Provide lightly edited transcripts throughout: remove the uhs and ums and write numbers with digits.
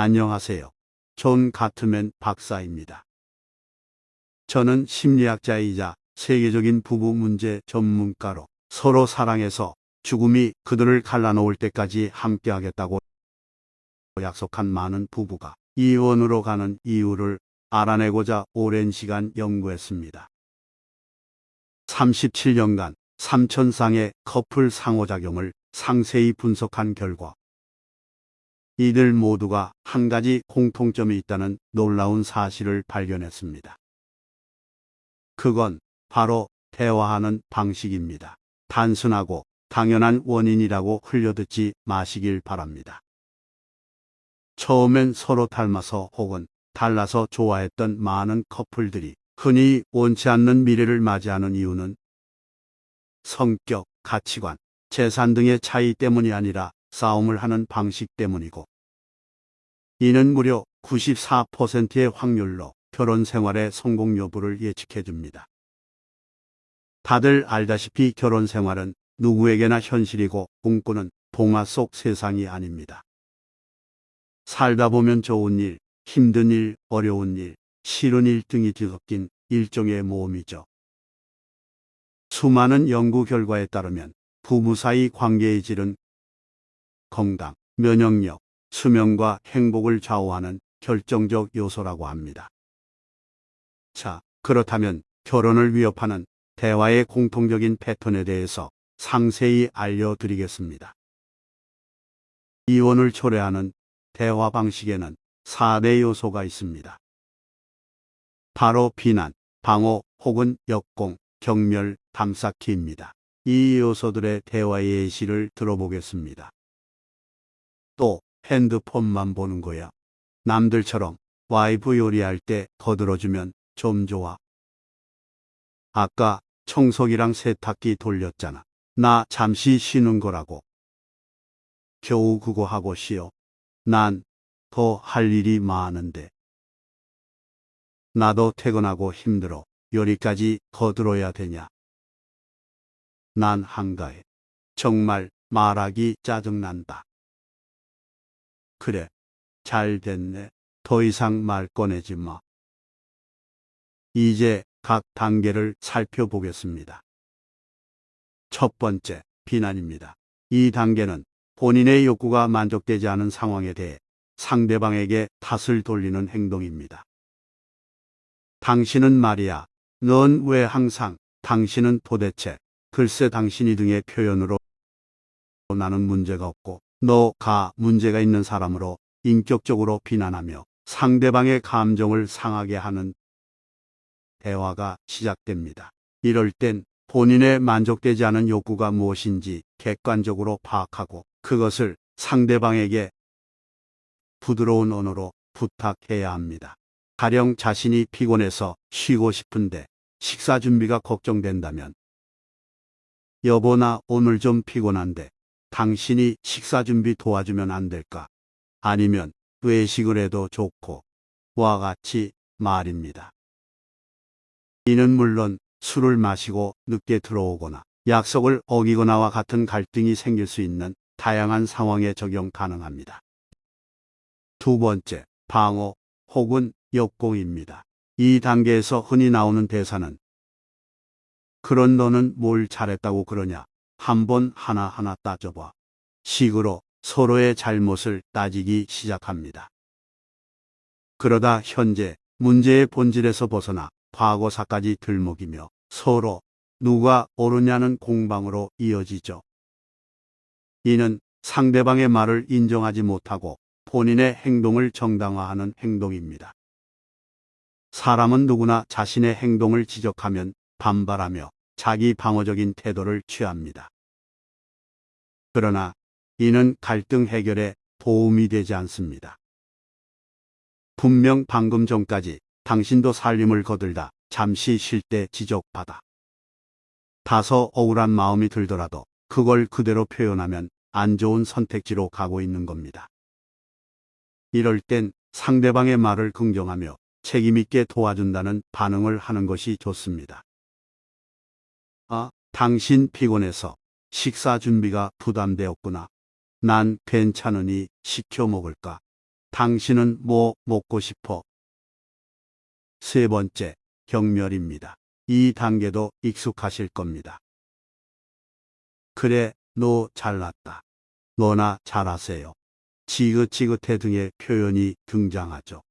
안녕하세요. 존 가트맨 박사입니다. 저는 심리학자이자 세계적인 부부 문제 전문가로 서로 사랑해서 죽음이 그들을 갈라놓을 때까지 함께하겠다고 약속한 많은 부부가 이혼으로 가는 이유를 알아내고자 오랜 시간 연구했습니다. 37년간 3,000쌍의 커플 상호작용을 상세히 분석한 결과 이들 모두가 한 가지 공통점이 있다는 놀라운 사실을 발견했습니다. 그건 바로 대화하는 방식입니다. 단순하고 당연한 원인이라고 흘려듣지 마시길 바랍니다. 처음엔 서로 닮아서 혹은 달라서 좋아했던 많은 커플들이 흔히 원치 않는 미래를 맞이하는 이유는 성격, 가치관, 재산 등의 차이 때문이 아니라 싸움을 하는 방식 때문이고, 이는 무려 94%의 확률로 결혼 생활의 성공 여부를 예측해 줍니다. 다들 알다시피 결혼 생활은 누구에게나 현실이고 꿈꾸는 동화 속 세상이 아닙니다. 살다 보면 좋은 일, 힘든 일, 어려운 일, 싫은 일 등이 뒤섞인 일종의 모험이죠. 수많은 연구 결과에 따르면 부부 사이 관계의 질은 건강, 면역력, 수명과 행복을 좌우하는 결정적 요소라고 합니다. 자, 그렇다면 결혼을 위협하는 대화의 공통적인 패턴에 대해서 상세히 알려드리겠습니다. 이혼을 초래하는 대화 방식에는 4대 요소가 있습니다. 바로 비난, 방어 혹은 역공, 경멸, 담쌓기입니다. 이 요소들의 대화의 예시를 들어보겠습니다. 또 핸드폰만 보는 거야. 남들처럼 와이프 요리할 때 거들어주면 좀 좋아. 아까 청소기랑 세탁기 돌렸잖아. 나 잠시 쉬는 거라고. 겨우 그거 하고 쉬어. 난 더 할 일이 많은데. 나도 퇴근하고 힘들어. 요리까지 거들어야 되냐. 난 한가해. 정말 말하기 짜증난다. 그래, 잘 됐네. 더 이상 말 꺼내지 마. 이제 각 단계를 살펴보겠습니다. 첫 번째, 비난입니다. 이 단계는 본인의 욕구가 만족되지 않은 상황에 대해 상대방에게 탓을 돌리는 행동입니다. 당신은 말이야. 넌 왜 항상, 당신은 도대체, 글쎄 당신이 등의 표현으로 나는 문제가 없고 너가 문제가 있는 사람으로 인격적으로 비난하며 상대방의 감정을 상하게 하는 대화가 시작됩니다. 이럴 땐 본인의 만족되지 않은 욕구가 무엇인지 객관적으로 파악하고 그것을 상대방에게 부드러운 언어로 부탁해야 합니다. 가령 자신이 피곤해서 쉬고 싶은데 식사 준비가 걱정된다면 여보 나 오늘 좀 피곤한데 당신이 식사 준비 도와주면 안 될까? 아니면 외식을 해도 좋고 와 같이 말입니다. 이는 물론 술을 마시고 늦게 들어오거나 약속을 어기거나와 같은 갈등이 생길 수 있는 다양한 상황에 적용 가능합니다. 두 번째, 방어 혹은 역공입니다. 이 단계에서 흔히 나오는 대사는 그런 너는 뭘 잘했다고 그러냐? 한번 하나하나 따져봐. 식으로 서로의 잘못을 따지기 시작합니다. 그러다 현재 문제의 본질에서 벗어나 과거사까지 들먹이며 서로 누가 옳으냐는 공방으로 이어지죠. 이는 상대방의 말을 인정하지 못하고 본인의 행동을 정당화하는 행동입니다. 사람은 누구나 자신의 행동을 지적하면 반발하며 자기 방어적인 태도를 취합니다. 그러나 이는 갈등 해결에 도움이 되지 않습니다. 분명 방금 전까지 당신도 살림을 거들다 잠시 쉴 때 지적받아. 다소 억울한 마음이 들더라도 그걸 그대로 표현하면 안 좋은 선택지로 가고 있는 겁니다. 이럴 땐 상대방의 말을 긍정하며 책임있게 도와준다는 반응을 하는 것이 좋습니다. 아, 당신 피곤해서 식사 준비가 부담되었구나. 난 괜찮으니 시켜 먹을까? 당신은 뭐 먹고 싶어? 세 번째, 경멸입니다. 이 단계도 익숙하실 겁니다. 그래, 너 잘났다. 너나 잘하세요. 지긋지긋해 등의 표현이 등장하죠.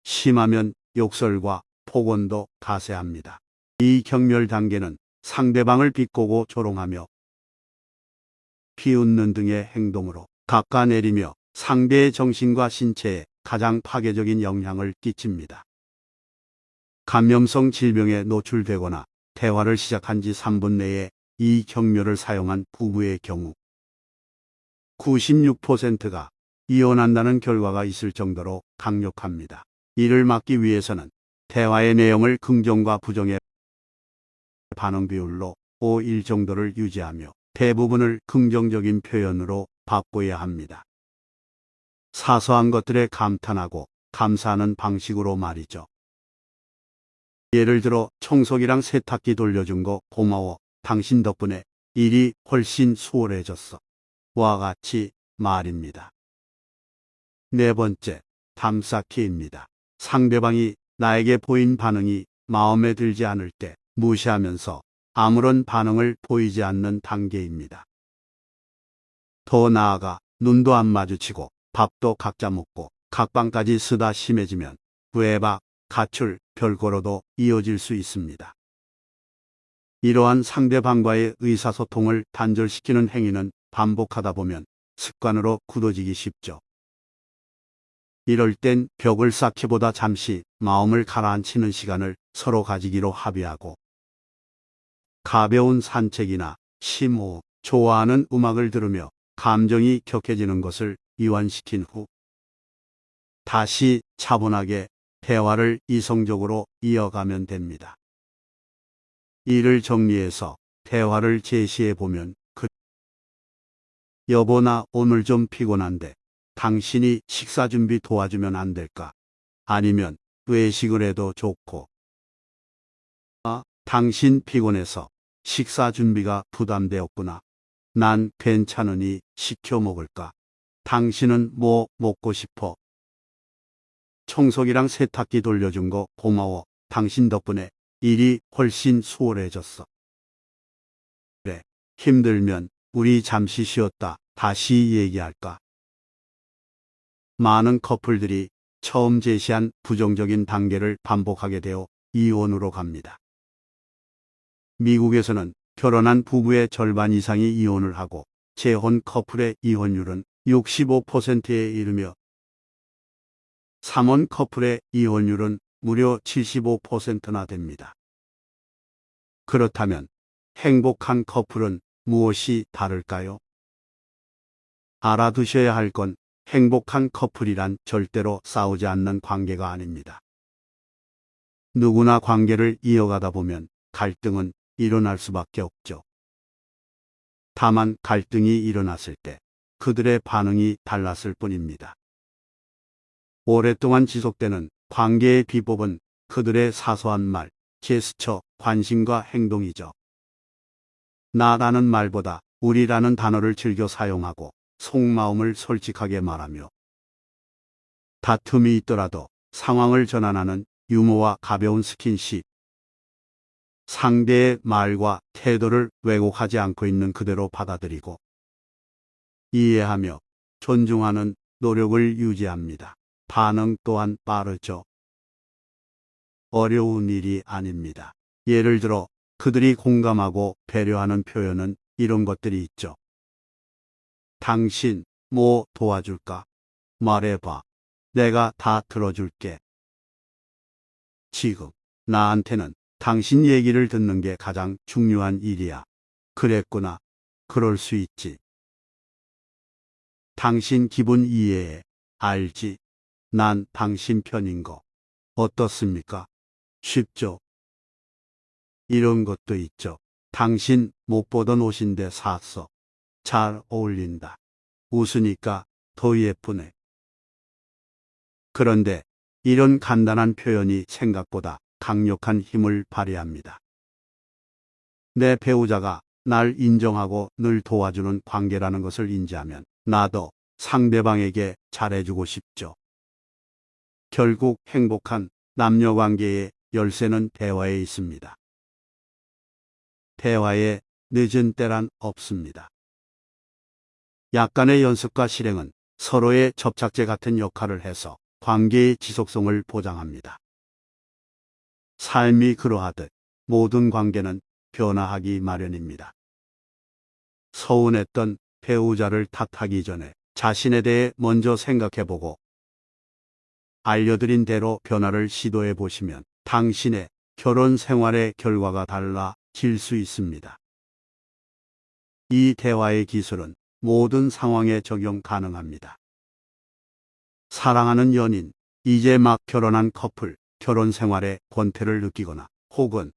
심하면 욕설과 폭언도 가세합니다. 이 경멸 단계는 상대방을 비꼬고 조롱하며 비웃는 등의 행동으로 깎아내리며 상대의 정신과 신체에 가장 파괴적인 영향을 끼칩니다. 감염성 질병에 노출되거나 대화를 시작한 지 3분 내에 이 경멸을 사용한 부부의 경우 96%가 이혼한다는 결과가 있을 정도로 강력합니다. 이를 막기 위해서는 대화의 내용을 긍정과 부정의 반응 비율로 5:1 정도를 유지하며 대부분을 긍정적인 표현으로 바꿔야 합니다. 사소한 것들에 감탄하고 감사하는 방식으로 말이죠. 예를 들어 청소기랑 세탁기 돌려준 거 고마워. 당신 덕분에 일이 훨씬 수월해졌어. 와 같이 말입니다. 네 번째, 담쌓기입니다. 상대방이 나에게 보인 반응이 마음에 들지 않을 때 무시하면서 아무런 반응을 보이지 않는 단계입니다. 더 나아가 눈도 안 마주치고 밥도 각자 먹고 각방까지 쓰다 심해지면 외박, 가출, 별거로도 이어질 수 있습니다. 이러한 상대방과의 의사소통을 단절시키는 행위는 반복하다 보면 습관으로 굳어지기 쉽죠. 이럴 땐 벽을 쌓기보다 잠시 마음을 가라앉히는 시간을 서로 가지기로 합의하고 가벼운 산책이나 심호흡, 좋아하는 음악을 들으며 감정이 격해지는 것을 이완시킨 후 다시 차분하게 대화를 이성적으로 이어가면 됩니다. 이를 정리해서 대화를 제시해 보면 여보 나 오늘 좀 피곤한데 당신이 식사 준비 도와주면 안 될까? 아니면 외식을 해도 좋고. 당신 피곤해서 식사 준비가 부담되었구나. 난 괜찮으니 시켜 먹을까? 당신은 뭐 먹고 싶어? 청소기랑 세탁기 돌려준 거 고마워. 당신 덕분에 일이 훨씬 수월해졌어. 그래, 힘들면 우리 잠시 쉬었다 다시 얘기할까? 많은 커플들이 처음 제시한 부정적인 단계를 반복하게 되어 이혼으로 갑니다. 미국에서는 결혼한 부부의 절반 이상이 이혼을 하고 재혼 커플의 이혼율은 65%에 이르며 삼혼 커플의 이혼율은 무려 75%나 됩니다. 그렇다면 행복한 커플은 무엇이 다를까요? 알아두셔야 할 건 행복한 커플이란 절대로 싸우지 않는 관계가 아닙니다. 누구나 관계를 이어가다 보면 갈등은 일어날 수밖에 없죠. 다만 갈등이 일어났을 때 그들의 반응이 달랐을 뿐입니다. 오랫동안 지속되는 관계의 비법은 그들의 사소한 말, 제스처, 관심과 행동이죠. 나라는 말보다 우리라는 단어를 즐겨 사용하고 속마음을 솔직하게 말하며 다툼이 있더라도 상황을 전환하는 유머와 가벼운 스킨십, 상대의 말과 태도를 왜곡하지 않고 있는 그대로 받아들이고 이해하며 존중하는 노력을 유지합니다. 반응 또한 빠르죠. 어려운 일이 아닙니다. 예를 들어 그들이 공감하고 배려하는 표현은 이런 것들이 있죠. 당신 뭐 도와줄까? 말해봐. 내가 다 들어줄게. 지금 나한테는 당신 얘기를 듣는 게 가장 중요한 일이야. 그랬구나. 그럴 수 있지. 당신 기분 이해해. 알지? 난 당신 편인 거. 어떻습니까? 쉽죠? 이런 것도 있죠. 당신 못 보던 옷인데 샀어. 잘 어울린다. 웃으니까 더 예쁘네. 그런데 이런 간단한 표현이 생각보다 강력한 힘을 발휘합니다. 내 배우자가 날 인정하고 늘 도와주는 관계라는 것을 인지하면 나도 상대방에게 잘해주고 싶죠. 결국 행복한 남녀 관계의 열쇠는 대화에 있습니다. 대화에 늦은 때란 없습니다. 약간의 연습과 실행은 서로의 접착제 같은 역할을 해서 관계의 지속성을 보장합니다. 삶이 그러하듯 모든 관계는 변화하기 마련입니다. 서운했던 배우자를 탓하기 전에 자신에 대해 먼저 생각해보고 알려드린 대로 변화를 시도해 보시면 당신의 결혼 생활의 결과가 달라질 수 있습니다. 이 대화의 기술은 모든 상황에 적용 가능합니다. 사랑하는 연인, 이제 막 결혼한 커플, 결혼 생활의 권태를 느끼거나 혹은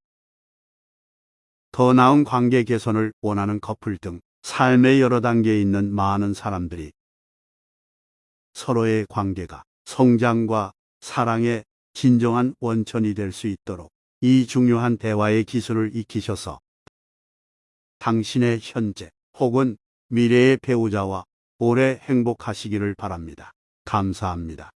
더 나은 관계 개선을 원하는 커플 등 삶의 여러 단계에 있는 많은 사람들이 서로의 관계가 성장과 사랑의 진정한 원천이 될 수 있도록 이 중요한 대화의 기술을 익히셔서 당신의 현재 혹은 미래의 배우자와 오래 행복하시기를 바랍니다. 감사합니다.